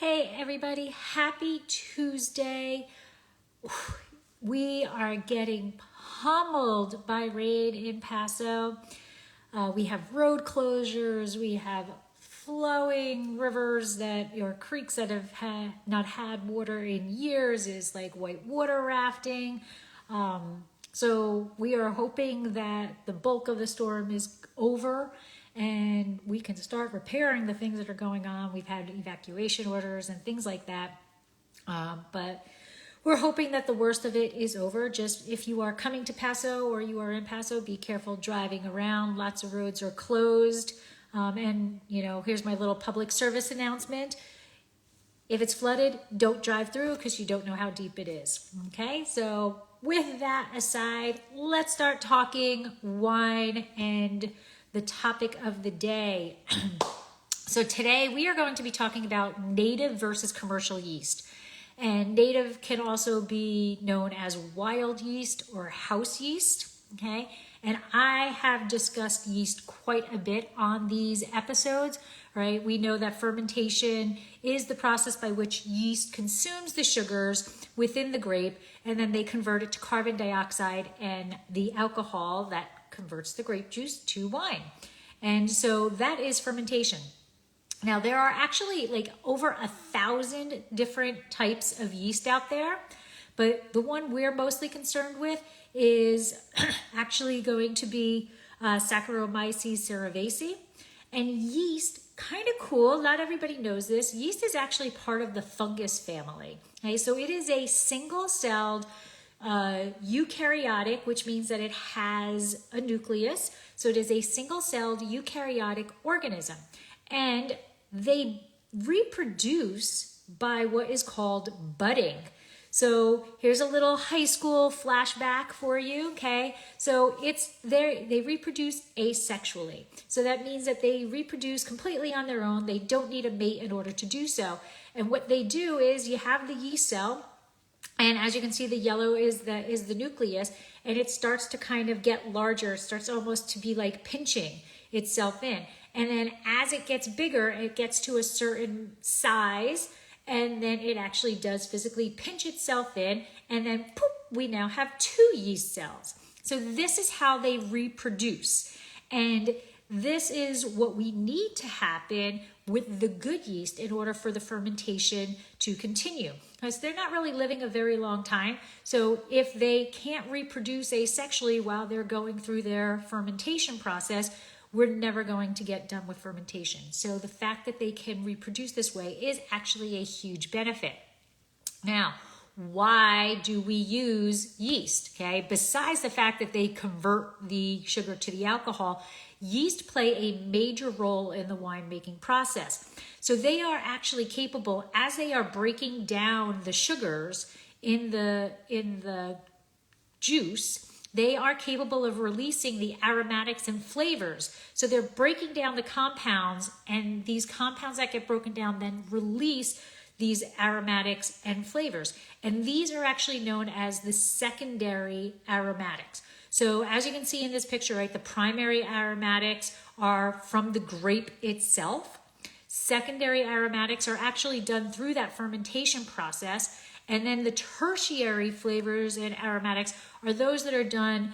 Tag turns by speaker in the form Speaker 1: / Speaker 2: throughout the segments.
Speaker 1: Hey everybody, happy Tuesday. We are getting pummeled by rain in Paso. We have road closures, we have flowing rivers or creeks that have not had water in years. Is like white water rafting. So we are hoping that the bulk of the storm is over and we can start repairing the things that are going on. We've had evacuation orders and things like that. But we're hoping that the worst of it is over. Just if you are coming to Paso or you are in Paso, be careful driving around. Lots of roads are closed. And here's my little public service announcement. If it's flooded, don't drive through because you don't know how deep it is. Okay, so with that aside, let's start talking wine and the topic of the day. So today we are going to be talking about native versus commercial yeast. And native can also be known as wild yeast or house yeast, okay? And I have discussed yeast quite a bit on these episodes, right? We know that fermentation is the process by which yeast consumes the sugars within the grape, and then they convert it to carbon dioxide and the alcohol that converts the grape juice to wine. And so that is fermentation. Now, there are actually like over 1,000 different types of yeast out there, but the one we're mostly concerned with is actually going to be Saccharomyces cerevisiae. And yeast, kind of cool, not everybody knows this, yeast is actually part of the fungus family. Okay, so it is a single-celled eukaryotic, which means that it has a nucleus. So it is a single-celled eukaryotic organism. And they reproduce by what is called budding. So here's a little high school flashback for you, okay? So they reproduce asexually. So that means that they reproduce completely on their own. They don't need a mate in order to do so. And what they do is you have the yeast cell, and as you can see, the yellow is the nucleus, and it starts to kind of get larger. It starts almost to be like pinching itself in. And then as it gets bigger, it gets to a certain size, and then it actually does physically pinch itself in, and then poof, we now have 2 yeast cells. So this is how they reproduce. And this is what we need to happen with the good yeast in order for the fermentation to continue. Because they're not really living a very long time. So if they can't reproduce asexually while they're going through their fermentation process, we're never going to get done with fermentation. So the fact that they can reproduce this way is actually a huge benefit. Now, why do we use yeast? Okay, besides the fact that they convert the sugar to the alcohol, yeast play a major role in the winemaking process. So they are actually capable, as they are breaking down the sugars in the juice, they are capable of releasing the aromatics and flavors. So they're breaking down the compounds, and these compounds that get broken down then release these aromatics and flavors. And these are actually known as the secondary aromatics. So as you can see in this picture, right, the primary aromatics are from the grape itself. Secondary aromatics are actually done through that fermentation process. And then the tertiary flavors and aromatics are those that are done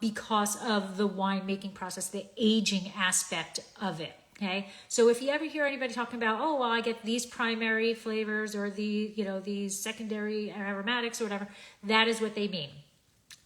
Speaker 1: because of the winemaking process, the aging aspect of it. Okay, so if you ever hear anybody talking about, oh, well, I get these primary flavors or these secondary aromatics or whatever, that is what they mean.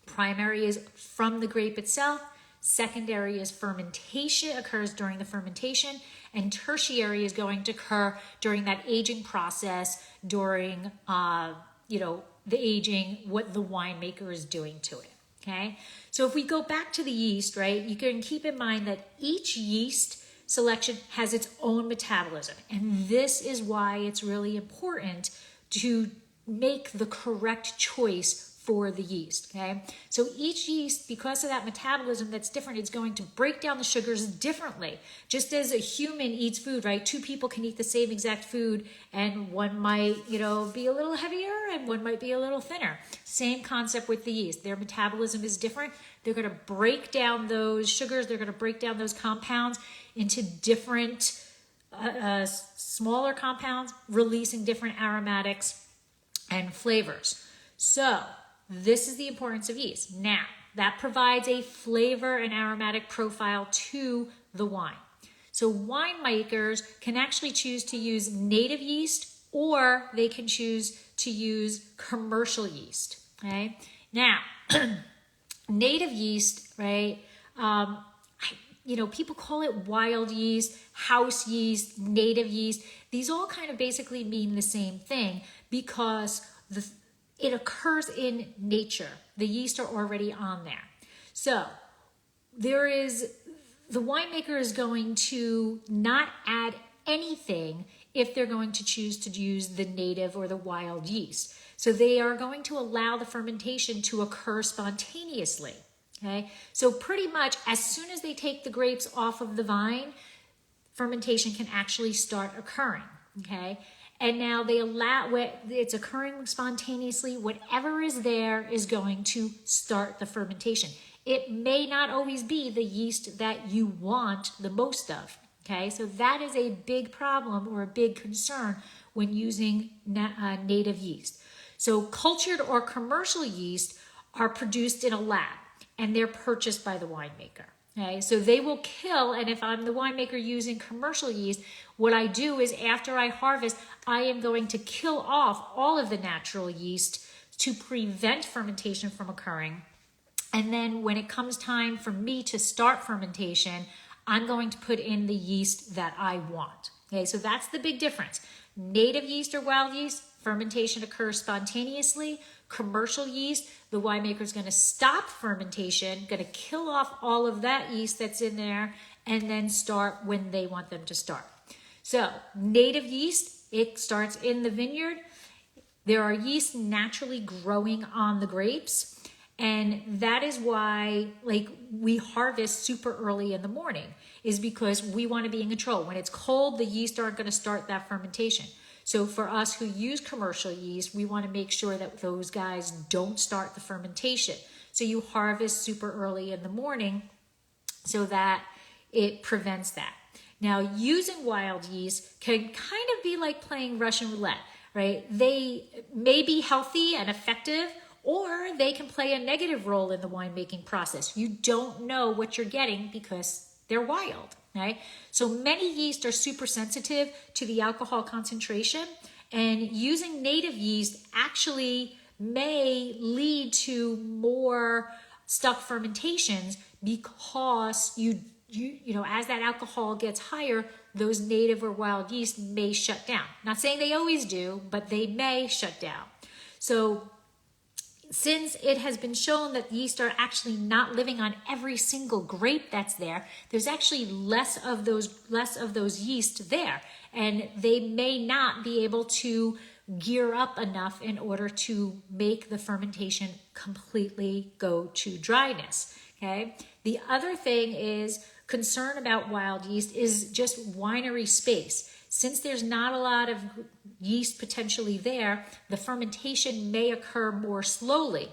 Speaker 1: Primary is from the grape itself. Secondary is fermentation, occurs during the fermentation, and tertiary is going to occur during that aging process, during the aging, what the winemaker is doing to it. Okay, so if we go back to the yeast, right, you can keep in mind that each yeast selection has its own metabolism, and this is why it's really important to make the correct choice for the yeast, okay? So each yeast, because of that metabolism that's different, is going to break down the sugars differently. Just as a human eats food, right? 2 people can eat the same exact food, and one might, be a little heavier and one might be a little thinner. Same concept with the yeast. Their metabolism is different. They're going to break down those sugars. They're going to break down those compounds into different smaller compounds releasing different aromatics and flavors. So this is the importance of yeast. Now, that provides a flavor and aromatic profile to the wine. So winemakers can actually choose to use native yeast, or they can choose to use commercial yeast. Okay. Now, native yeast, right? People call it wild yeast, house yeast, native yeast. These all kind of basically mean the same thing because it occurs in nature. The yeast are already on there. So the winemaker is going to not add anything if they're going to choose to use the native or the wild yeast. So they are going to allow the fermentation to occur spontaneously. Okay, so pretty much as soon as they take the grapes off of the vine, fermentation can actually start occurring. Okay, and now they allow it's occurring spontaneously. Whatever is there is going to start the fermentation. It may not always be the yeast that you want the most of. Okay, so that is a big problem or a big concern when using native yeast. So cultured or commercial yeast are produced in a lab and they're purchased by the winemaker. Okay, so they will kill, and if I'm the winemaker using commercial yeast, what I do is after I harvest, I am going to kill off all of the natural yeast to prevent fermentation from occurring. And then when it comes time for me to start fermentation, I'm going to put in the yeast that I want. Okay, so that's the big difference. Native yeast or wild yeast, fermentation occurs spontaneously. Commercial yeast, the winemaker is going to stop fermentation, going to kill off all of that yeast that's in there, and then start when they want them to start. So native yeast, it starts in the vineyard. There are yeast naturally growing on the grapes. And that is why we harvest super early in the morning, is because we want to be in control. When it's cold, the yeast aren't going to start that fermentation. So for us who use commercial yeast, we want to make sure that those guys don't start the fermentation. So you harvest super early in the morning so that it prevents that. Now, using wild yeast can kind of be like playing Russian roulette, right? They may be healthy and effective, or they can play a negative role in the winemaking process. You don't know what you're getting because they're wild, right? So many yeast are super sensitive to the alcohol concentration, and using native yeast actually may lead to more stuck fermentations because you as that alcohol gets higher, those native or wild yeast may shut down. Not saying they always do, but they may shut down. So since it has been shown that yeast are actually not living on every single grape that's there, there's actually less of those yeast there, and they may not be able to gear up enough in order to make the fermentation completely go to dryness. Okay. The other thing is concern about wild yeast is just winery space. Since there's not a lot of yeast potentially there, the fermentation may occur more slowly.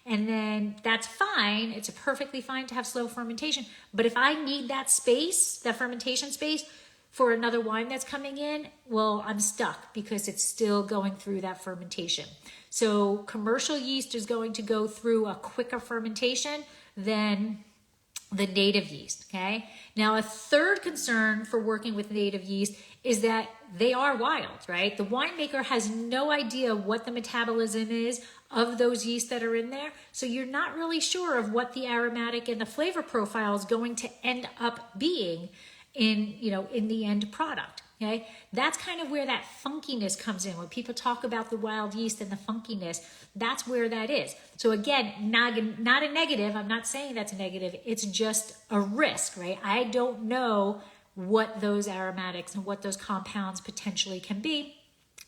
Speaker 1: And then that's fine. It's perfectly fine to have slow fermentation. But if I need that space, that fermentation space, for another wine that's coming in, well, I'm stuck because it's still going through that fermentation. So commercial yeast is going to go through a quicker fermentation than the native yeast, okay? Now, a third concern for working with native yeast is that they are wild, right? The winemaker has no idea what the metabolism is of those yeast that are in there, so you're not really sure of what the aromatic and the flavor profile is going to end up being in the end product. Okay, that's kind of where that funkiness comes in. When people talk about the wild yeast and the funkiness, that's where that is. So again, not a negative. I'm not saying that's a negative. It's just a risk, right? I don't know what those aromatics and what those compounds potentially can be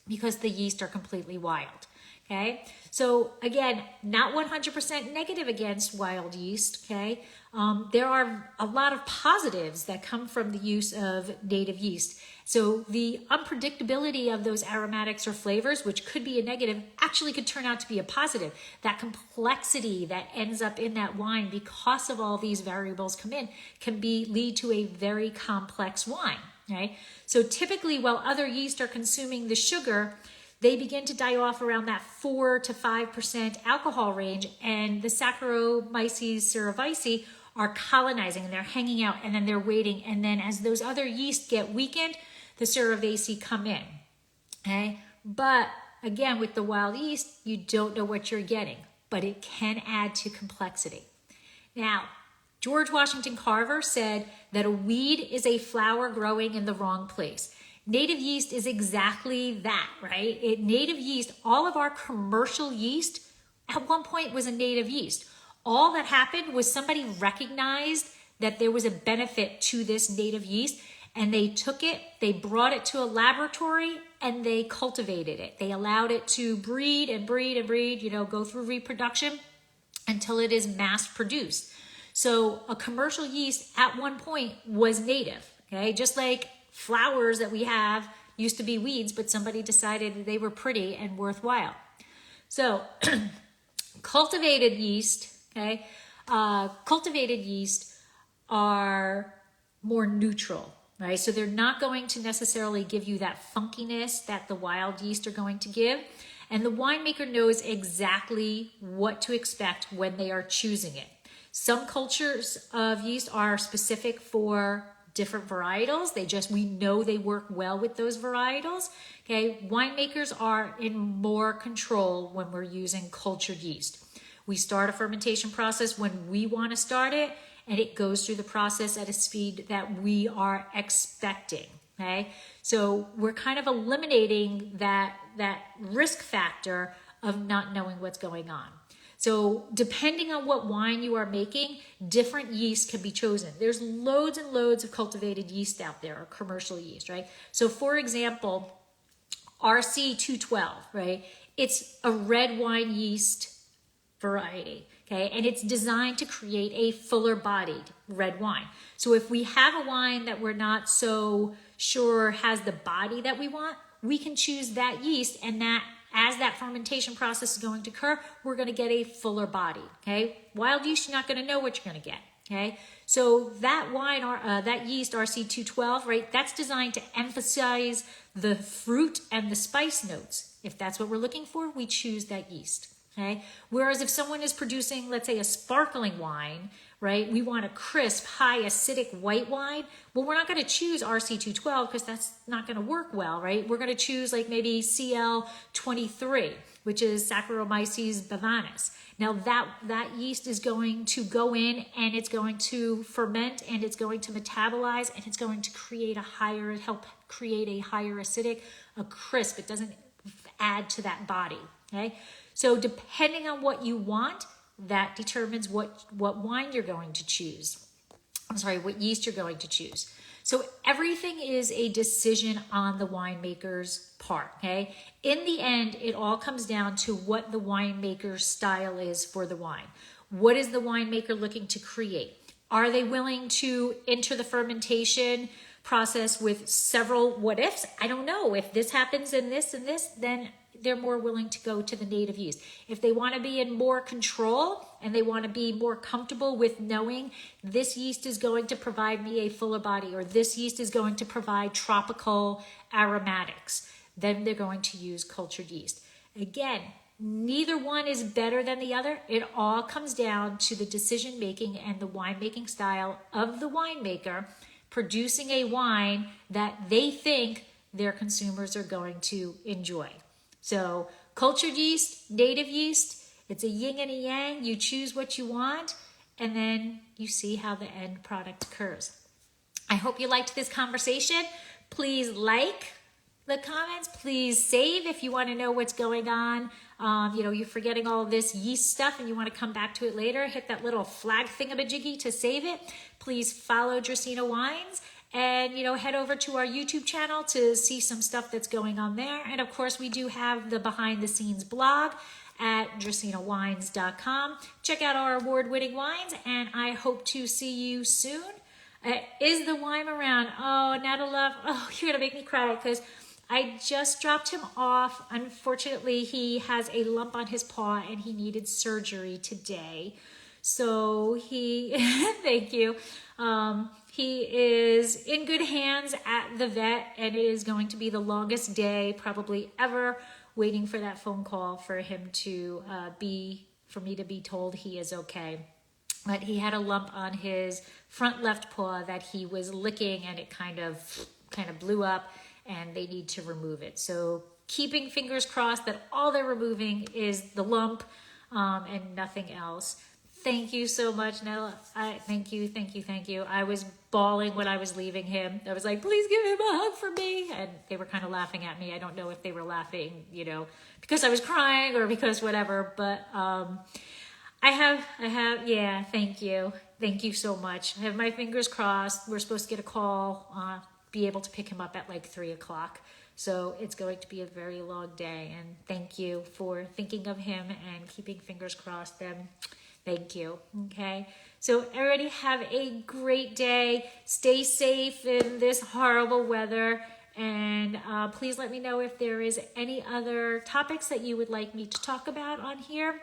Speaker 1: because the yeast are completely wild. Okay, so again, not 100% negative against wild yeast. Okay, there are a lot of positives that come from the use of native yeast. So the unpredictability of those aromatics or flavors, which could be a negative, actually could turn out to be a positive. That complexity that ends up in that wine because of all these variables come in can lead to a very complex wine. right? So typically while other yeast are consuming the sugar, they begin to die off around that 4 to 5% alcohol range, and the Saccharomyces cerevisiae are colonizing and they're hanging out, and then they're waiting, and then as those other yeast get weakened, the cerevisiae come in, okay? But again, with the wild yeast, you don't know what you're getting, but it can add to complexity. Now, George Washington Carver said that a weed is a flower growing in the wrong place. Native yeast is exactly that, right? Native yeast, all of our commercial yeast at one point was a native yeast. All that happened was somebody recognized that there was a benefit to this native yeast, and they took it, they brought it to a laboratory, and they cultivated it. They allowed it to breed and breed and breed, go through reproduction until it is mass produced. So a commercial yeast at one point was native, okay? Just like flowers that we have used to be weeds, but somebody decided they were pretty and worthwhile. So cultivated yeast, okay? Cultivated yeast are more neutral, right? So they're not going to necessarily give you that funkiness that the wild yeast are going to give. And the winemaker knows exactly what to expect when they are choosing it. Some cultures of yeast are specific for different varietals. We know they work well with those varietals. Okay, winemakers are in more control when we're using cultured yeast. We start a fermentation process when we want to start it, and it goes through the process at a speed that we are expecting. Okay, so we're kind of eliminating that risk factor of not knowing what's going on. So depending on what wine you are making, different yeast can be chosen. There's loads and loads of cultivated yeast out there, or commercial yeast, right? So for example, RC212, right? It's a red wine yeast variety, okay? And it's designed to create a fuller bodied red wine. So if we have a wine that we're not so sure has the body that we want, we can choose that yeast, and that as that fermentation process is going to occur, we're going to get a fuller body, okay? Wild yeast, you're not going to know what you're going to get, okay? So that wine, that yeast, RC212, right, that's designed to emphasize the fruit and the spice notes. If that's what we're looking for, we choose that yeast, okay? Whereas if someone is producing, let's say, a sparkling wine, right, we want a crisp, high acidic white wine, well, we're not going to choose RC212 because that's not going to work well, right? We're going to choose like maybe CL23, which is Saccharomyces bavanis. Now that yeast is going to go in, and it's going to ferment, and it's going to metabolize, and it's going to help create a higher acidic, a crisp. It doesn't add to that body, okay? So depending on what you want, that determines what wine you're going to choose. What yeast you're going to choose. So everything is a decision on the winemaker's part, okay? In the end, it all comes down to what the winemaker's style is for the wine. What is the winemaker looking to create? Are they willing to enter the fermentation process with several what ifs? I don't know. If this happens and this, then they're more willing to go to the native yeast. If they want to be in more control and they want to be more comfortable with knowing this yeast is going to provide me a fuller body, or this yeast is going to provide tropical aromatics, then they're going to use cultured yeast. Again, neither one is better than the other. It all comes down to the decision making and the winemaking style of the winemaker producing a wine that they think their consumers are going to enjoy. So cultured yeast, native yeast, it's a yin and a yang. You choose what you want, and then you see how the end product occurs. I hope you liked this conversation. Please like the comments. Please save if you want to know what's going on. You're forgetting all of this yeast stuff and you want to come back to it later. Hit that little flag thingamajiggy to save it. Please follow Dracaena Wines. And, head over to our YouTube channel to see some stuff that's going on there. And, of course, we do have the behind-the-scenes blog at dracaenawines.com. Check out our award-winning wines, and I hope to see you soon. Is the wine around? Oh, Nata Love. Oh, you're going to make me cry because I just dropped him off. Unfortunately, he has a lump on his paw, and he needed surgery today. So thank you. he is in good hands at the vet, and it is going to be the longest day probably ever, waiting for that phone call for him to for me to be told he is okay. But he had a lump on his front left paw that he was licking, and it kind of blew up, and they need to remove it. So keeping fingers crossed that all they're removing is the lump and nothing else. Thank you so much, Nella. Thank you. I was bawling when I was leaving him. I was like, please give him a hug for me. And they were kind of laughing at me. I don't know if they were laughing, because I was crying or because whatever. But yeah, thank you. Thank you so much. I have my fingers crossed. We're supposed to get a call, be able to pick him up at like 3:00. So it's going to be a very long day. And thank you for thinking of him and keeping fingers crossed then. Thank you. Okay. So everybody have a great day. Stay safe in this horrible weather. And please let me know if there is any other topics that you would like me to talk about on here.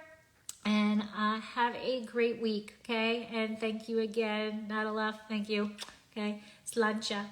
Speaker 1: And have a great week. Okay. And thank you again, Nadala. Thank you. Okay. Slancha.